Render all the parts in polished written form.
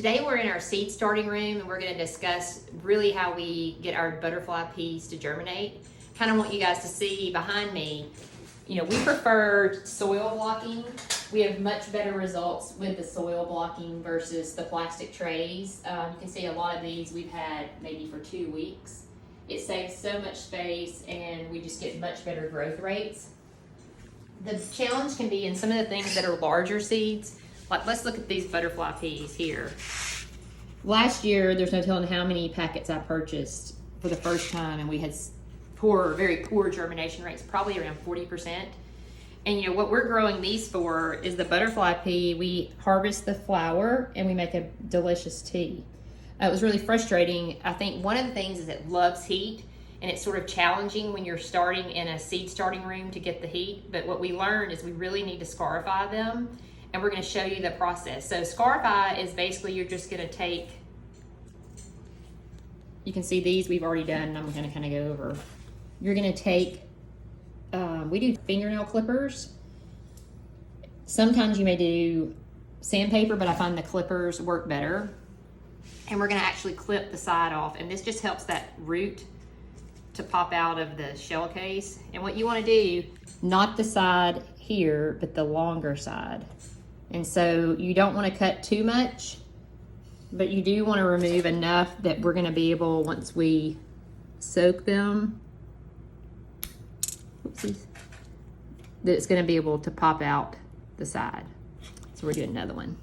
Today we're in our seed starting room and we're going to discuss really how we get our butterfly peas to germinate. Kind of want you guys to see behind me, you know, we prefer soil blocking. We have much better results with the soil blocking versus the plastic trays. You can see a lot of these we've had maybe for 2 weeks. It saves so much space and we just get much better growth rates. The challenge can be in some of the things that are larger seeds. Like, let's look at these butterfly peas here. Last year, there's no telling how many packets I purchased for the first time, and we had very poor germination rates, probably around 40%. And you know, what we're growing these for is the butterfly pea. We harvest the flower and we make a delicious tea. It was really frustrating. I think one of the things is it loves heat, and it's sort of challenging when you're starting in a seed starting room to get the heat. But what we learned is we really need to scarify them. And we're going to show you the process. So Scarify is basically, you're just going to take, you can see these we've already done, and I'm going to kind of go over. You're going to take, we do fingernail clippers. Sometimes you may do sandpaper, but I find the clippers work better. And we're going to actually clip the side off, and this just helps that root to pop out of the shell case. And what you want to do, not the side here, but the longer side. And so you don't want to cut too much, but you do want to remove enough that we're going to be able, once we soak them, oopsies, that it's going to be able to pop out the side. So we're doing another one.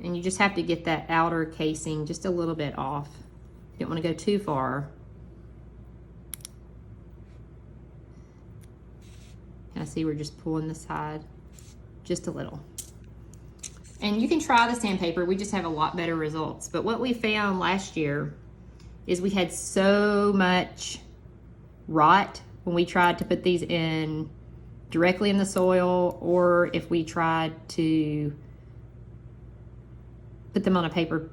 And you just have to get that outer casing just a little bit off. You don't want to go too far. I see we're just pulling the side just a little. And you can try the sandpaper, we just have a lot better results. But what we found last year is we had so much rot when we tried to put these in directly in the soil, or if we tried to put them on a paper,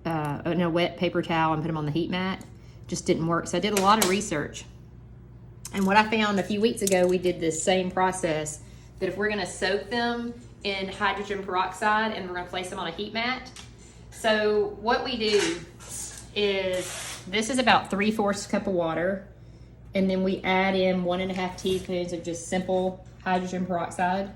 in a wet paper towel and put them on the heat mat. Just didn't work. So I did a lot of research. And what I found a few weeks ago, we did this same process, that if we're gonna soak them in hydrogen peroxide and we're gonna place them on a heat mat. So what we do is, this is about 3/4 cup of water, and then we add in 1.5 teaspoons of just simple hydrogen peroxide.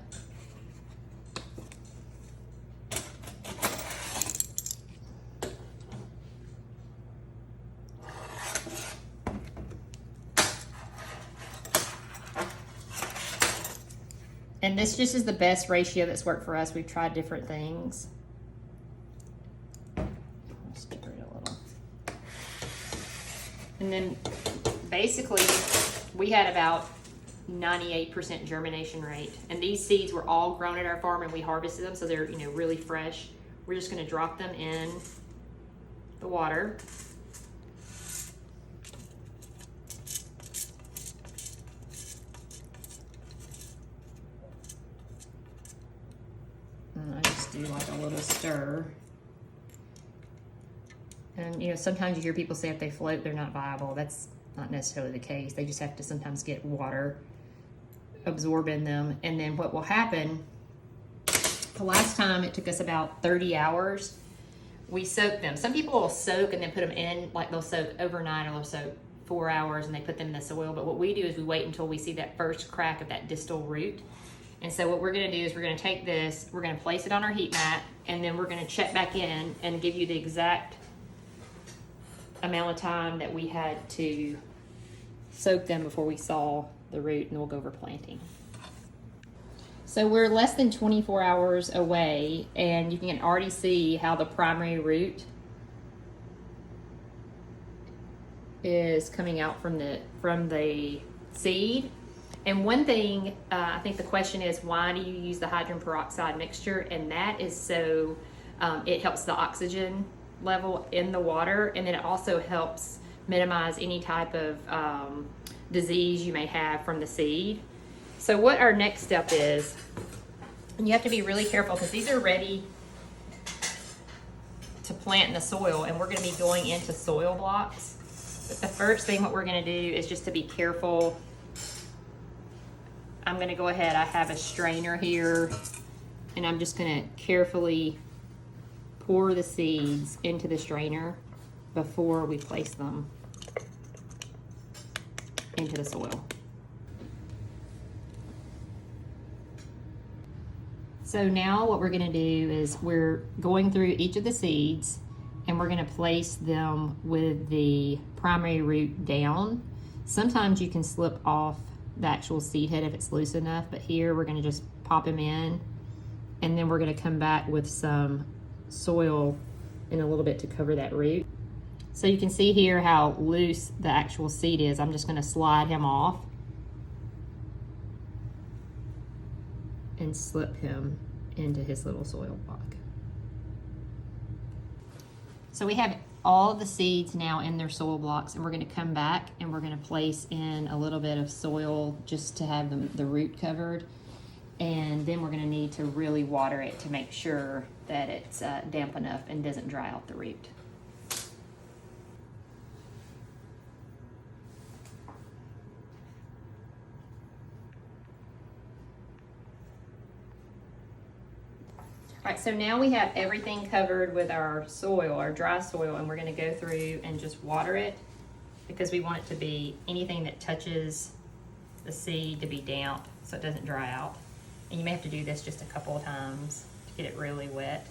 And this just is the best ratio that's worked for us. We've tried different things. Let's stir it a little. And then basically we had about 98% germination rate. And these seeds were all grown at our farm and we harvested them, so they're, you know, really fresh. We're just gonna drop them in the water. And I just do like a little stir. And you know, sometimes you hear people say if they float, they're not viable. That's not necessarily the case. They just have to sometimes get water absorb in them. And then what will happen, the last time it took us about 30 hours, we soaked them. Some people will soak and then put them in, like they'll soak overnight, or they'll soak 4 hours and they put them in the soil. But what we do is we wait until we see that first crack of that distal root. And so what we're gonna do is we're gonna take this, we're gonna place it on our heat mat, and then we're gonna check back in and give you the exact amount of time that we had to soak them before we saw the root, and we'll go over planting. So we're less than 24 hours away, and you can already see how the primary root is coming out from the seed. And one thing, I think the question is, why do you use the hydrogen peroxide mixture? And that is so it helps the oxygen level in the water, and then it also helps minimize any type of disease you may have from the seed. So what our next step is, and you have to be really careful because these are ready to plant in the soil, and we're going to be going into soil blocks. But the first thing what we're going to do is just to be careful. I'm going to go ahead, I have a strainer here, and I'm just going to carefully pour the seeds into the strainer before we place them into the soil. So now what we're gonna do is we're going through each of the seeds and we're gonna place them with the primary root down. Sometimes you can slip off the actual seed head if it's loose enough, but here we're gonna just pop them in, and then we're gonna come back with some soil in a little bit to cover that root. So you can see here how loose the actual seed is. I'm just gonna slide him off and slip him into his little soil block. So we have all of the seeds now in their soil blocks, and we're gonna come back and we're gonna place in a little bit of soil just to have the root covered. And then we're gonna need to really water it to make sure that it's damp enough and doesn't dry out the root. All right, so now we have everything covered with our soil, our dry soil, and we're gonna go through and just water it because we want it to be anything that touches the seed to be damp so it doesn't dry out. And you may have to do this just a couple of times to get it really wet.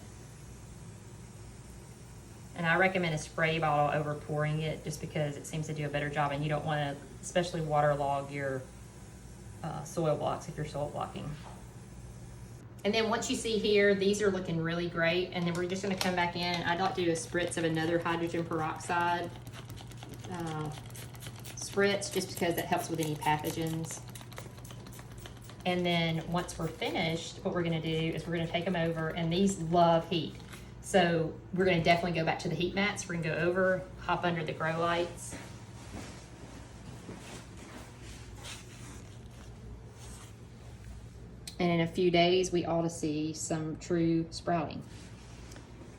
And I recommend a spray bottle over pouring it just because it seems to do a better job, and you don't wanna especially waterlog your soil blocks if you're soil blocking. And then once you see here, these are looking really great. And then we're just gonna come back in. I'd like to do a spritz of another hydrogen peroxide spritz just because that helps with any pathogens. And then once we're finished, what we're gonna do is we're gonna take them over, and these love heat. So we're gonna definitely go back to the heat mats. We're gonna go over, hop under the grow lights. And in a few days, we ought to see some true sprouting.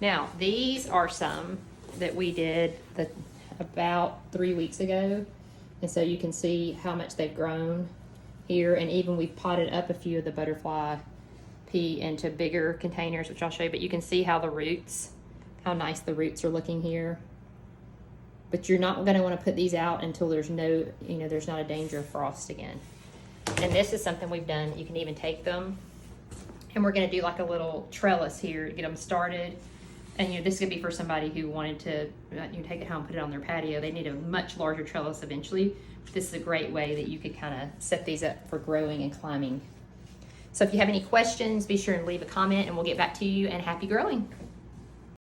Now, these are some that we did about 3 weeks ago. And so you can see how much they've grown here. And even we've potted up a few of the butterfly pea into bigger containers, which I'll show you. But you can see how the roots, how nice the roots are looking here. But you're not gonna wanna put these out until there's no, there's not a danger of frost again. And this is something we've done. You can even take them, and we're gonna do like a little trellis here to get them started. And this could be for somebody who wanted to take it home, put it on their patio. They need a much larger trellis eventually. This is a great way that you could kind of set these up for growing and climbing. So if you have any questions, be sure and leave a comment and we'll get back to you, and happy growing.